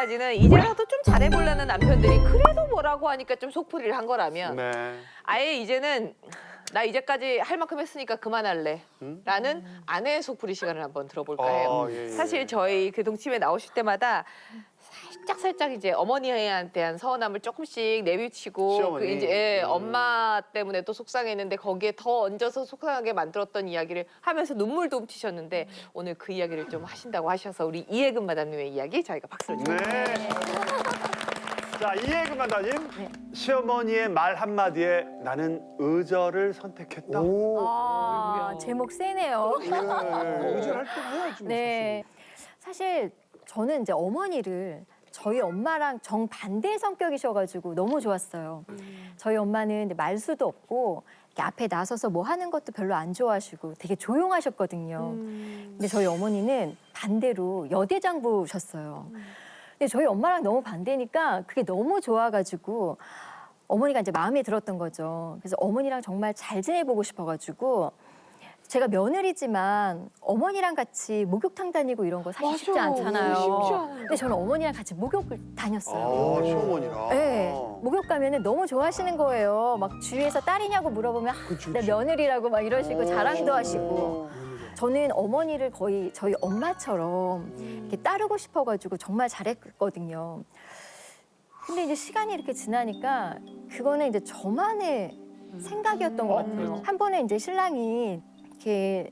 이제까지는 이제라도 좀 잘해보려는 남편들이 그래도 뭐라고 하니까 좀 속풀이를 한 거라면 네. 아예 이제는 나 이제까지 할 만큼 했으니까 그만할래 라는 아내의 속풀이 시간을 한번 들어볼까 해요. 예, 예. 사실 저희 그 동침에 나오실 때마다 살짝 이제 어머니한테 대한 서운함을 조금씩 내비치고 시어머니. 그 이제 엄마 때문에 또 속상했는데 거기에 더 얹어서 속상하게 만들었던 이야기를 하면서 눈물도 훔치셨는데 오늘 그 이야기를 좀 하신다고 하셔서 우리 이혜금 마담님의 이야기 저희가 박수를 네. 자, 이혜금 마담님. 시어머니의 말 한마디에 나는 의절을 선택했다. 아, 제목 세네요. 의절할 때 해야지. 뭐, 네. 사실 저는 이제 어머니를 저희 엄마랑 정반대 성격이셔가지고 너무 좋았어요. 저희 엄마는 이제 말수도 없고 이렇게 앞에 나서서 뭐 하는 것도 별로 안 좋아하시고 되게 조용하셨거든요. 근데 저희 어머니는 반대로 여대장부셨어요. 근데 저희 엄마랑 너무 반대니까 그게 너무 좋아가지고 어머니가 이제 마음에 들었던 거죠. 그래서 어머니랑 정말 잘 지내보고 싶어가지고 제가 며느리지만 어머니랑 같이 목욕탕 다니고 이런 거 사실 쉽지 않잖아요. 쉽지 않은데. 근데 저는 어머니랑 같이 목욕을 다녔어요. 아, 시어머니랑. 네, 목욕 가면은 너무 좋아하시는 거예요. 막 주위에서 딸이냐고 물어보면 내 며느리라고 막 이러시고 자랑도 하시고. 저는 어머니를 거의 저희 엄마처럼 이렇게 따르고 싶어가지고 정말 잘했거든요. 근데 이제 시간이 이렇게 지나니까 그거는 이제 저만의 생각이었던 것 같아요. 한 번에 이제 신랑이 이렇게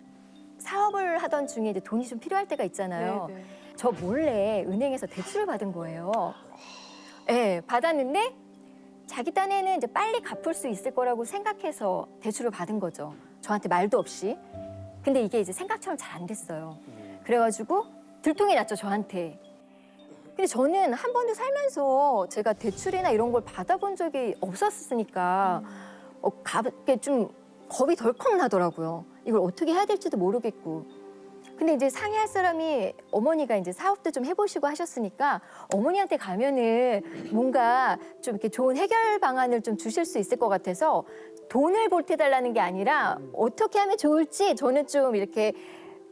사업을 하던 중에 이제 돈이 좀 필요할 때가 있잖아요. 저 몰래 은행에서 대출을 받은 거예요. 네, 받았는데 자기 딴에는 이제 빨리 갚을 수 있을 거라고 생각해서 대출을 받은 거죠. 저한테 말도 없이. 근데 이게 이제 생각처럼 잘 안 됐어요. 그래가지고 들통이 났죠, 저한테. 근데 저는 한 번도 살면서 제가 대출이나 이런 걸 받아본 적이 없었으니까 좀 겁이 덜컥 나더라고요. 이걸 어떻게 해야 될지도 모르겠고. 근데 이제 상의할 사람이 어머니가 이제 사업도 좀 해보시고 하셨으니까 어머니한테 가면은 뭔가 좀 이렇게 좋은 해결 방안을 좀 주실 수 있을 것 같아서 돈을 보태달라는 게 아니라 어떻게 하면 좋을지 저는 좀 이렇게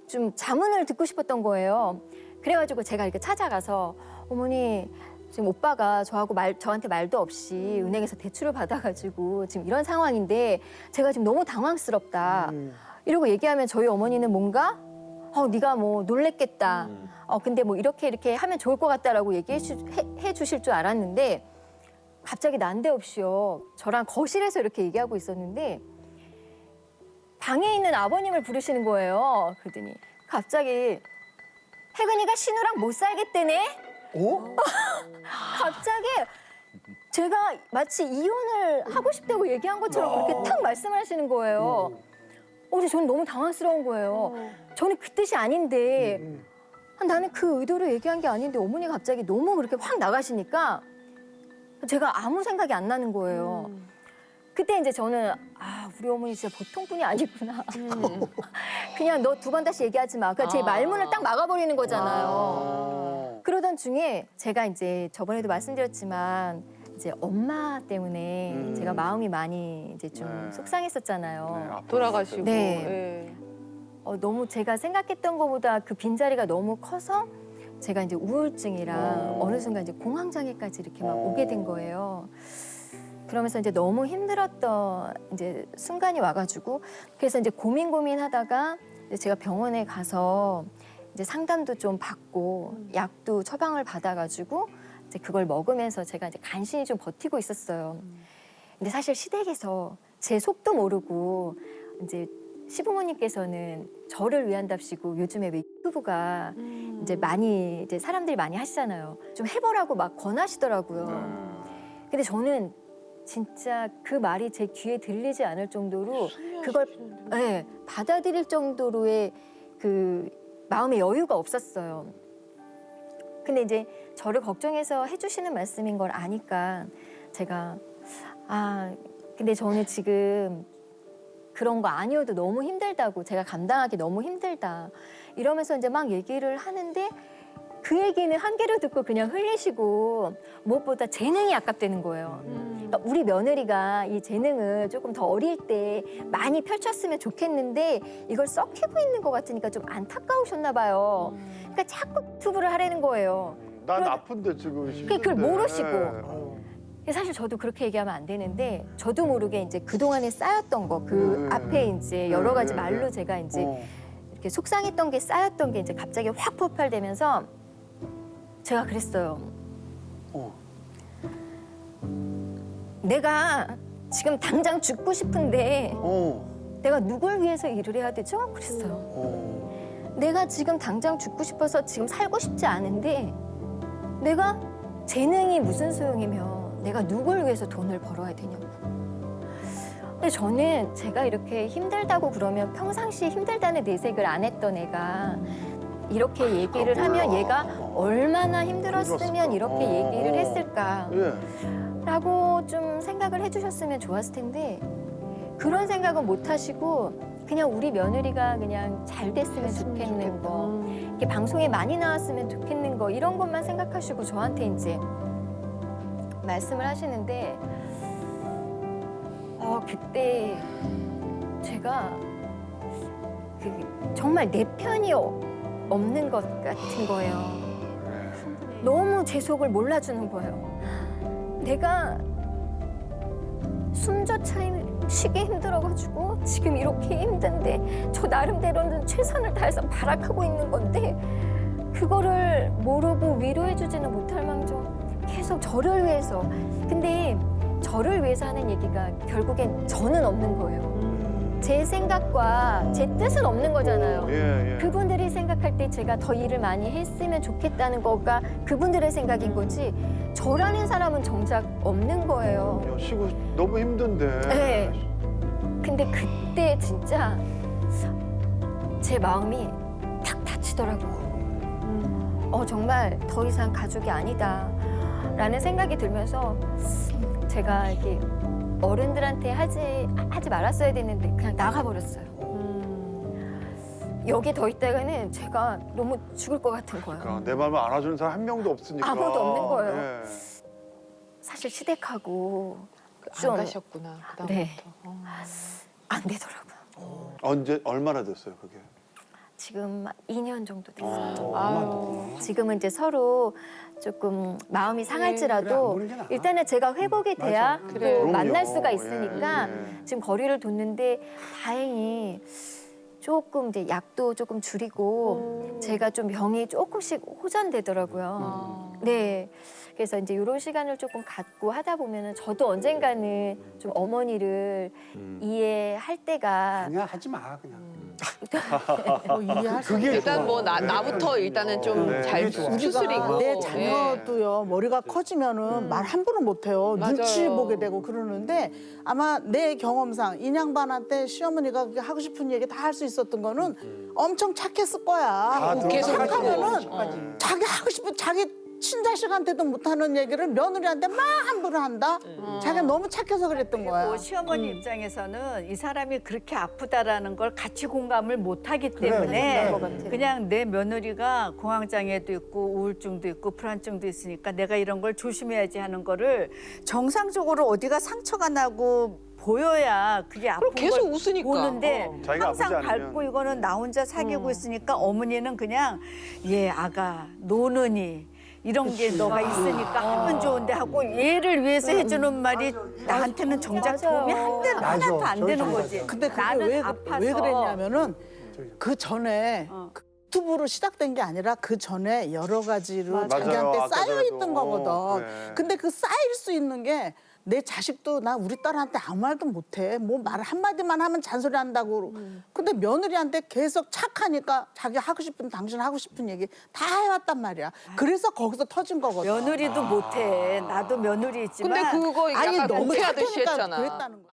좀 자문을 듣고 싶었던 거예요. 그래가지고 제가 이렇게 찾아가서 어머니 지금 오빠가 저한테 말도 없이 은행에서 대출을 받아가지고 지금 이런 상황인데 제가 지금 너무 당황스럽다. 이러고 얘기하면 저희 어머니는 뭔가 네가 뭐 놀랬겠다. 근데 뭐 이렇게 하면 좋을 것 같다라고 얘기해 주실 줄 알았는데 갑자기 난데없이요. 저랑 거실에서 이렇게 얘기하고 있었는데 방에 있는 아버님을 부르시는 거예요. 그러더니 갑자기 혜근이가 신우랑 못 살겠대네? 갑자기 제가 마치 이혼을 하고 싶다고 얘기한 것처럼 그렇게 탁 말씀을 하시는 거예요. 근데 저는 너무 당황스러운 거예요. 저는 그 뜻이 아닌데 나는 그 의도로 얘기한 게 아닌데 어머니가 갑자기 너무 그렇게 확 나가시니까 제가 아무 생각이 안 나는 거예요. 그때 이제 저는 우리 어머니 진짜 보통 분이 아니구나. 그냥 너 두 번 다시 얘기하지 마. 그러니까 제 말문을 딱 막아버리는 거잖아요. 그러던 중에 제가 이제 저번에도 말씀드렸지만 이제 엄마 때문에 제가 마음이 많이 이제 좀 속상했었잖아요. 돌아가시고. 네. 너무 제가 생각했던 것보다 그 빈자리가 너무 커서 제가 이제 우울증이랑 어느 순간 이제 공황장애까지 이렇게 막 오게 된 거예요. 그러면서 이제 너무 힘들었던 이제 순간이 와가지고 그래서 이제 고민하다가 이제 제가 병원에 가서 이제 상담도 좀 받고 약도 처방을 받아가지고 이제 그걸 먹으면서 제가 이제 간신히 좀 버티고 있었어요. 근데 사실 시댁에서 제 속도 모르고 이제 시부모님께서는 저를 위한답시고 요즘에 왜 유튜브가 이제 많이 이제 사람들이 많이 하시잖아요. 좀 해보라고 막 권하시더라고요. 근데 저는 진짜 그 말이 제 귀에 들리지 않을 정도로 그걸 받아들일 정도로의 그 마음의 여유가 없었어요. 근데 이제 저를 걱정해서 해주시는 말씀인 걸 아니까 제가 근데 저는 지금 그런 거 아니어도 너무 힘들다고 제가 감당하기 너무 힘들다 이러면서 이제 막 얘기를 하는데 그 얘기는 한 귀로 듣고 그냥 흘리시고 무엇보다 재능이 아깝다는 거예요. 그러니까 우리 며느리가 이 재능을 조금 더 어릴 때 많이 펼쳤으면 좋겠는데 이걸 썩히고 있는 것 같으니까 좀 안타까우셨나 봐요. 그러니까 자꾸 유튜브를 하라는 거예요. 난 아픈데 지금. 그걸 모르시고. 힘든데. 사실 저도 그렇게 얘기하면 안 되는데 저도 모르게 이제 그동안에 쌓였던 거 그 앞에 이제 여러 가지 말로 제가 이제 이렇게 속상했던 게 쌓였던 게 이제 갑자기 확 폭발되면서 제가 그랬어요. 내가 지금 당장 죽고 싶은데 내가 누굴 위해서 일을 해야 되죠? 그랬어요. 내가 지금 당장 죽고 싶어서 지금 살고 싶지 않은데 내가 재능이 무슨 소용이며 내가 누굴 위해서 돈을 벌어야 되냐고. 근데 저는 제가 이렇게 힘들다고 그러면 평상시에 힘들다는 내색을 안 했던 애가 이렇게 얘기를 하면 얘가 얼마나 힘들었으면 이렇게 얘기를 했을까 라고 좀 생각을 해주셨으면 좋았을 텐데 그런 생각은 못 하시고 그냥 우리 며느리가 그냥 잘 됐으면 좋겠는 거 이렇게 방송에 많이 나왔으면 좋겠는 거 이런 것만 생각하시고 저한테 이제 말씀을 하시는데 그때 제가 정말 내 편이 없는 것 같은 거예요. 너무 제 속을 몰라주는 거예요. 내가 숨조차 쉬기 힘들어가지고 지금 이렇게 힘든데 저 나름대로는 최선을 다해서 발악하고 있는 건데 그거를 모르고 위로해주지는 못할 망정 계속 저를 위해서. 근데 저를 위해서 하는 얘기가 결국엔 저는 없는 거예요. 제 생각과 제 뜻은 없는 거잖아요. 그분들이 생각할 때 제가 더 일을 많이 했으면 좋겠다는 거가 그분들의 생각인 거지 저라는 사람은 정작 없는 거예요. 쉬고 너무 힘든데. 네. 근데 그때 진짜 제 마음이 탁 다치더라고요. 정말 더 이상 가족이 아니다라는 생각이 들면서 제가 이렇게 어른들한테 하지 말았어야 되는데 그냥 나가버렸어요. 여기 더 있다가는 제가 너무 죽을 것 같은 거예요. 그러니까 내 마음을 알아주는 사람 한 명도 없으니까. 아무도 없는 거예요. 예. 사실 시댁하고 안 좀 가셨구나. 그다음부터. 네. 안 되더라고요. 언제 얼마나 됐어요 그게? 지금 2년 정도 됐어요. 아유. 지금은 이제 서로 조금 마음이 상할지라도 그래, 안 보는 게 나아. 일단은 제가 회복이 돼야 또 그래요. 만날 그럼요. 수가 있으니까 예. 지금 거리를 뒀는데 다행히 조금 이제 약도 조금 줄이고 제가 좀 병이 조금씩 호전되더라고요. 네. 그래서 이제 이런 시간을 조금 갖고 하다 보면은 저도 언젠가는 좀 어머니를 이해할 때가 그냥 하지 마 그냥. 이해할 수 그게 일단 뭐 나부터 일단은 좀 네. 잘 그게 좋아. 추스리고. 내 네. 자녀도요 머리가 커지면은 말 함부로 못해요. 맞아요. 눈치 보게 되고 그러는데 아마 내 경험상 인양반한테 시어머니가 그렇게 하고 싶은 얘기 다 할 수 있었던 거는 엄청 착했을 거야. 계속 착하면은 자기 하고 싶은 자기 친자식한테도 못하는 얘기를 며느리한테 막 함부로 한다. 자기가 너무 착해서 그랬던 거야. 그리고 시어머니 입장에서는 이 사람이 그렇게 아프다라는 걸 같이 공감을 못하기 때문에 그런 것 같아요. 그냥 내 며느리가 공황장애도 있고 우울증도 있고 불안증도 있으니까 내가 이런 걸 조심해야지 하는 거를 정상적으로 어디가 상처가 나고 보여야 그게 아픈 그럼 계속 걸 웃으니까. 보는데 자기가 항상 아프지 않으면. 밟고 이거는 나 혼자 사귀고 있으니까 어머니는 그냥 아가 노느니 이런 게 너가 있으니까 하면 좋은데 하고 얘를 위해서 해주는 말이 나한테는 정작 도움이 하나도 안 되는 거지. 근데 그게 나는 왜 아파서 그랬냐면은 그 전에 유튜브로 시작된 게 아니라 그 전에 여러 가지로 자기한테 맞아요. 쌓여 아까 있던 전에도. 거거든. 네. 근데 그 쌓일 수 있는 게 내 자식도 나 우리 딸한테 아무 말도 못해. 뭐 말 한마디만 하면 잔소리 한다고. 근데 며느리한테 계속 착하니까 자기 하고 싶은 당신 하고 싶은 얘기 다 해왔단 말이야. 그래서 거기서 터진 거거든. 며느리도 못해. 나도 며느리 있지만 근데 그거 약간 너무 공패하듯이 착하니까 했잖아. 그랬다는 거야.